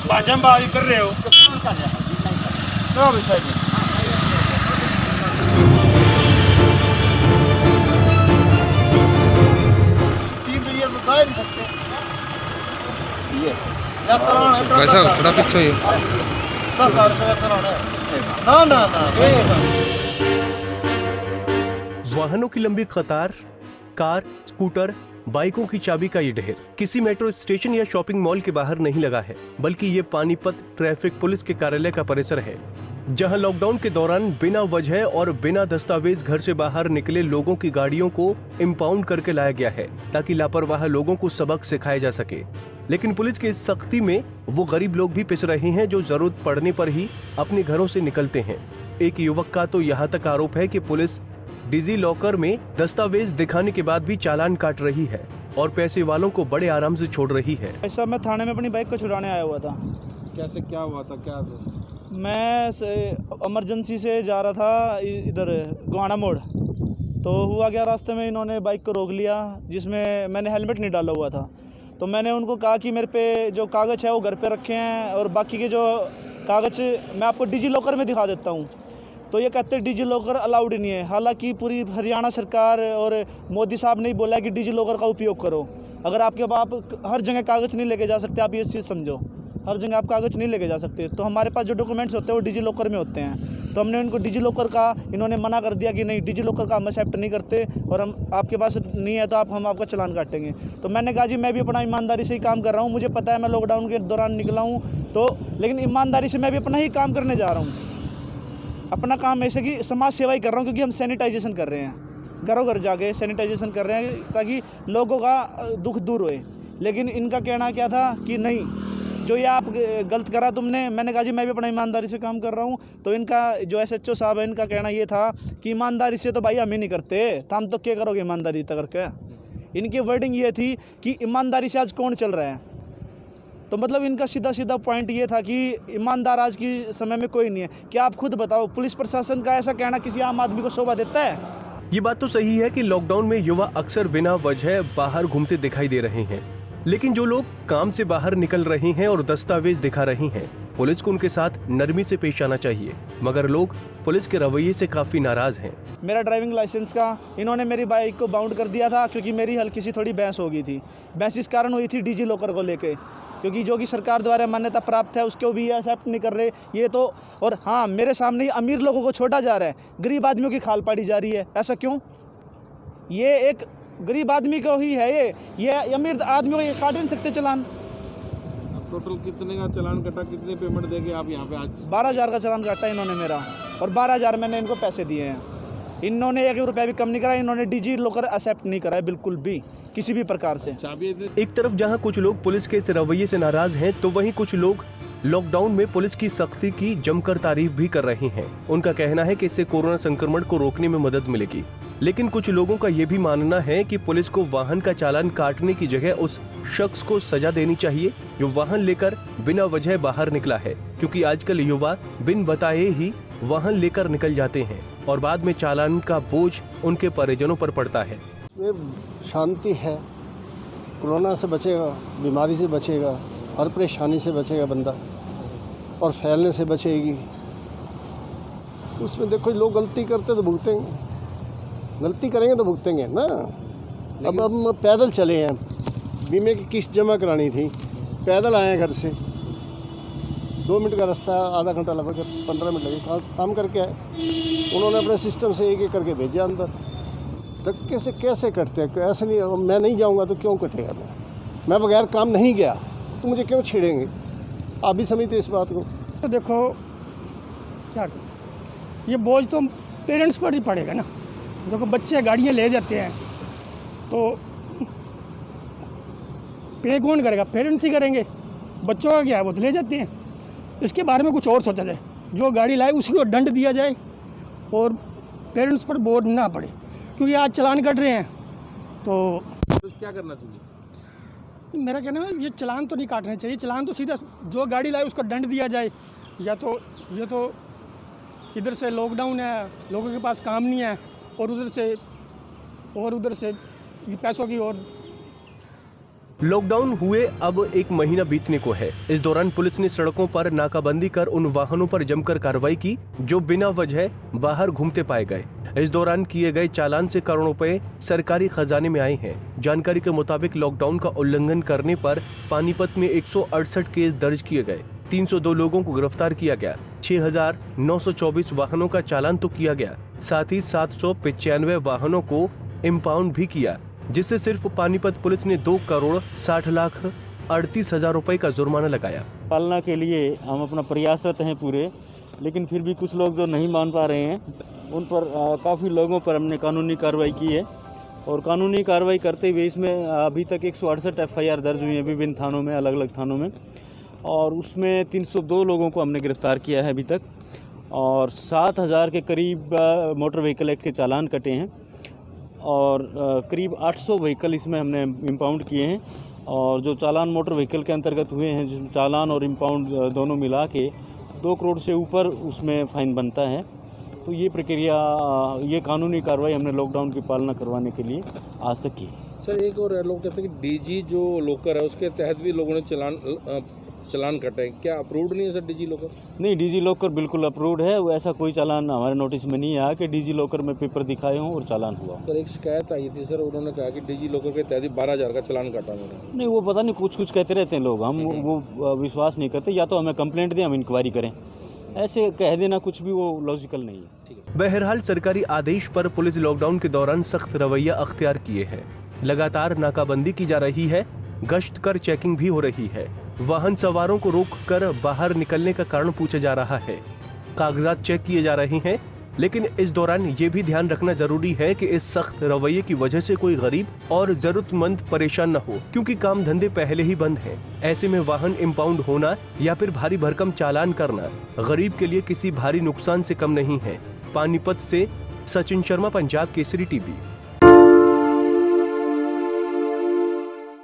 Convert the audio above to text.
भाजमबाजी कर रहे हो तो विषय में नहीं सकते ये वैसा थोड़ा पीछे ही 10,000 रुपये चलाना है ना वाहनों की लंबी कतार, कार, स्कूटर, बाइकों की चाबी का ये ढेर किसी मेट्रो स्टेशन या शॉपिंग मॉल के बाहर नहीं लगा है, बल्कि ये पानीपत ट्रैफिक पुलिस के कार्यालय का परिसर है, जहां लॉकडाउन के दौरान बिना वजह और बिना दस्तावेज घर से बाहर निकले लोगों की गाड़ियों को इम्पाउंड करके लाया गया है, ताकि लापरवाह लोगों को सबक सिखाया जा सके। लेकिन पुलिस की इस सख्ती में वो गरीब लोग भी पिस रहे हैं जो जरूरत पड़ने पर ही अपने घरों से निकलते हैं। एक युवक का तो यहाँ तक आरोप है कि पुलिस डिजी लॉकर में दस्तावेज दिखाने के बाद भी चालान काट रही है और पैसे वालों को बड़े आराम से छोड़ रही है। ऐसा मैं थाने में अपनी बाइक को छुड़ाने आया हुआ था। कैसे क्या हुआ था? क्या मैं इमरजेंसी से जा रहा था इधर गोहाना मोड़, तो हुआ क्या, रास्ते में इन्होंने बाइक को रोक लिया जिसमें मैंने हेलमेट नहीं डाला हुआ था। तो मैंने उनको कहा कि मेरे पे जो कागज़ है वो घर पे रखे हैं और बाकी के जो कागज़ मैं आपको डिजी लॉकर में दिखा देता हूँ। तो ये कहते हैं डिजी लॉकर अलाउड नहीं है, हालांकि पूरी हरियाणा सरकार और मोदी साहब ने ही बोला है कि डिजी लॉकर का उपयोग करो। अगर आपके आप हर जगह कागज़ नहीं लेके जा सकते, आप ये चीज़ समझो, हर जगह आप कागज़ नहीं लेके जा सकते। तो हमारे पास जो डॉक्यूमेंट्स होते हैं वो डिजी लॉकर में होते हैं। तो हमने उनको डिजी लॉकर का, इन्होंने मना कर दिया कि नहीं, डिजी लॉकर का हम एक्सेप्ट नहीं करते और हम आपके पास नहीं है तो हम आपका चालान काटेंगे। तो मैंने कहा जी मैं भी अपना ईमानदारी से ही काम कर रहा हूँ, मुझे पता है मैं लॉकडाउन के दौरान निकला हूँ, तो लेकिन ईमानदारी से मैं भी अपना ही काम करने जा रहा हूँ। अपना काम ऐसे कि समाज सेवा ही कर रहा हूँ, क्योंकि हम सैनिटाइजेशन कर रहे हैं, घरों घर जाके सैनिटाइजेशन कर रहे हैं ताकि लोगों का दुख दूर होए। लेकिन इनका कहना क्या था कि नहीं, जो ये आप गलत करा तुमने। मैंने कहा जी मैं भी अपना ईमानदारी से काम कर रहा हूँ। तो इनका जो SHO साहब है, इनका कहना ये था कि ईमानदारी से तो भाई हम ही नहीं करते, तो हम तो क्या करोगे ईमानदारी तक करके। इनकी वर्डिंग ये थी कि ईमानदारी से आज कौन चल रहा है। तो मतलब इनका सीधा पॉइंट ये था कि ईमानदार आज की समय में कोई नहीं है। क्या आप खुद बताओ, पुलिस प्रशासन का ऐसा कहना किसी आम आदमी को शोभा देता है? ये बात तो सही है कि लॉकडाउन में युवा अक्सर बिना वजह बाहर घूमते दिखाई दे रहे हैं, लेकिन जो लोग काम से बाहर निकल रहे हैं और दस्तावेज दिखा रहे हैं, पुलिस को उनके साथ नरमी से पेश आना चाहिए। मगर लोग पुलिस के रवैये से काफी नाराज हैं। मेरा ड्राइविंग लाइसेंस का इन्होंने मेरी बाइक को बाउंड कर दिया था, क्योंकि मेरी हल्की सी थोड़ी बहस हो गई थी। बहस इस कारण हुई थी डिजी लॉकर को लेके, क्योंकि जो कि सरकार द्वारा मान्यता प्राप्त है उसको भी एक्सेप्ट नहीं कर रहे ये तो। और हाँ, मेरे सामने ही अमीर लोगों को छोड़ा जा रहा है, गरीब आदमियों की खाल पाड़ी जा रही है। ऐसा क्यों? ये एक गरीब आदमी को ही है, ये अमीर आदमियों को ये काट नहीं सकते चालान। टोटल कितने का चालान कटा, कितने पेमेंट देके आप यहाँ पे आज? 12,000 का चालान काटा इन्होंने मेरा, और 12,000 मैंने इनको पैसे दिए हैं। इन्होंने 1 रुपया भी कम नहीं करा, इन्होंने डिजी लॉकर एक्सेप्ट नहीं करा है बिल्कुल भी, किसी भी प्रकार से। एक तरफ जहां कुछ लोग पुलिस के इस रवैये से नाराज हैं, तो वहीं कुछ लोग लॉकडाउन में पुलिस की सख्ती की जमकर तारीफ भी कर रहे हैं। उनका कहना है कि इससे कोरोना संक्रमण को रोकने में मदद मिलेगी। लेकिन कुछ लोगों का ये भी मानना है कि पुलिस को वाहन का चालान काटने की जगह उस शख्स को सजा देनी चाहिए जो वाहन लेकर बिना वजह बाहर निकला है, क्योंकि आजकल युवा बिन बताए ही वाहन लेकर निकल जाते हैं और बाद में चालान का बोझ उनके परिजनों पर पड़ता है। ये शांति है, कोरोना से बचेगा, बीमारी से बचेगा, हर परेशानी से बचेगा बंदा, और फैलने से बचेगी। उसमें देखो, लोग गलती करते तो भुगतेंगे, गलती करेंगे तो भुगतेंगे ना। अब हम पैदल चले हैं, बीमे की किस्त जमा करानी थी, पैदल आए हैं घर से, 2 मिनट का रास्ता, आधा घंटा लगा, जब 15 मिनट लगे, काम करके आए। उन्होंने अपने सिस्टम से एक करके भेजा अंदर। धक्के से कैसे कटते हैं? ऐसे नहीं, मैं नहीं जाऊंगा तो क्यों कटेगा? मैं बगैर काम नहीं गया तो मुझे क्यों छेड़ेंगे? आप भी समझते इस बात को? तो देखो क्या, ये बोझ तो पेरेंट्स पर ही पड़ेगा ना। देखो बच्चे गाड़ियाँ ले जाते हैं तो पे कौन करेगा? पेरेंट्स ही करेंगे। बच्चों का क्या है, वो तो ले जाते हैं। इसके बारे में कुछ और सोचा जाए, जो गाड़ी लाए उसको दंड दिया जाए और पेरेंट्स पर बोझ ना पड़े, क्योंकि आज चालान कट रहे हैं। तो क्या करना चाहिए? मेरा कहना है ये चालान तो नहीं काटने चाहिए, चालान तो सीधा जो गाड़ी लाए उसको दंड दिया जाए। या तो ये तो इधर से लॉकडाउन है, लोगों के पास काम नहीं है, और उधर से पैसों की और। लॉकडाउन हुए अब 1 महीना बीतने को है। इस दौरान पुलिस ने सड़कों पर नाकाबंदी कर उन वाहनों पर जमकर कार्रवाई की जो बिना वजह बाहर घूमते पाए गए। इस दौरान किए गए चालान से करोड़ों रुपए सरकारी खजाने में आए हैं। जानकारी के मुताबिक लॉकडाउन का उल्लंघन करने पर पानीपत में 168 केस दर्ज किए गए। 302 लोगों को गिरफ्तार किया गया। 6,924 वाहनों का चालान तो किया गया, साथ ही 795 वाहनों को इम्पाउंड भी किया, जिससे सिर्फ पानीपत पुलिस ने 2,60,38,000 रुपए का जुर्माना लगाया। पालना के लिए हम अपना प्रयासरत हैं पूरे, लेकिन फिर भी कुछ लोग जो नहीं मान पा रहे हैं उन पर काफ़ी लोगों पर हमने कानूनी कार्रवाई की है। और कानूनी कार्रवाई करते हुए इसमें अभी तक 168 FIR दर्ज हुई हैं विभिन्न थानों में, अलग अलग थानों में, और उसमें 302 लोगों को हमने गिरफ्तार किया है अभी तक, और 7,000 के करीब मोटर व्हीकल एक्ट के चालान कटे हैं, और करीब 800 व्हीकल इसमें हमने इम्पाउंड किए हैं। और जो चालान मोटर व्हीकल के अंतर्गत हुए हैं, जिसमें चालान और इम्पाउंड दोनों मिला के 2 करोड़ से ऊपर उसमें फ़ाइन बनता है। तो ये प्रक्रिया, ये कानूनी कार्रवाई हमने लॉकडाउन की पालना करवाने के लिए आज तक की। सर एक और लोग कहते हैं कि डीजी जो लोकर है उसके तहत भी लोगों ने चालान कटे, क्या अप्रूव्ड नहीं है सर डिजी लॉकर? नहीं, डिजी लॉकर बिल्कुल अप्रूव्ड है। वो ऐसा कोई चालान हमारे नोटिस में नहीं आया कि डिजी लॉकर में पेपर दिखाए हों और चालान हुआ। सर एक शिकायत आई थी सर, उन्होंने कहा कि डिजी लॉकर के तहत 12,000 का चालान काटा मैंने। नहीं, वो पता नहीं कुछ कहते रहते हैं लोग, हम वो विश्वास नहीं करते। या तो हमें कंप्लेंट दें, हम इंक्वायरी करें, ऐसे कह देना कुछ भी वो लॉजिकल नहीं है। ठीक है। बहरहाल सरकारी आदेश पर पुलिस लॉकडाउन के दौरान सख्त रवैया अख्तियार किए है। लगातार नाकाबंदी की जा रही है, गश्त कर चेकिंग भी हो रही है। वाहन सवारों को रोक कर बाहर निकलने का कारण पूछा जा रहा है। कागजात चेक किए जा रहे हैं, लेकिन इस दौरान ये भी ध्यान रखना जरूरी है कि इस सख्त रवैये की वजह से कोई गरीब और जरूरतमंद परेशान न हो, क्योंकि काम धंधे पहले ही बंद हैं। ऐसे में वाहन इम्पाउंड होना या फिर भारी भरकम चालान करना गरीब के लिए किसी भारी नुकसान से कम नहीं है। पानीपत से सचिन शर्मा, पंजाब केसरी टीवी।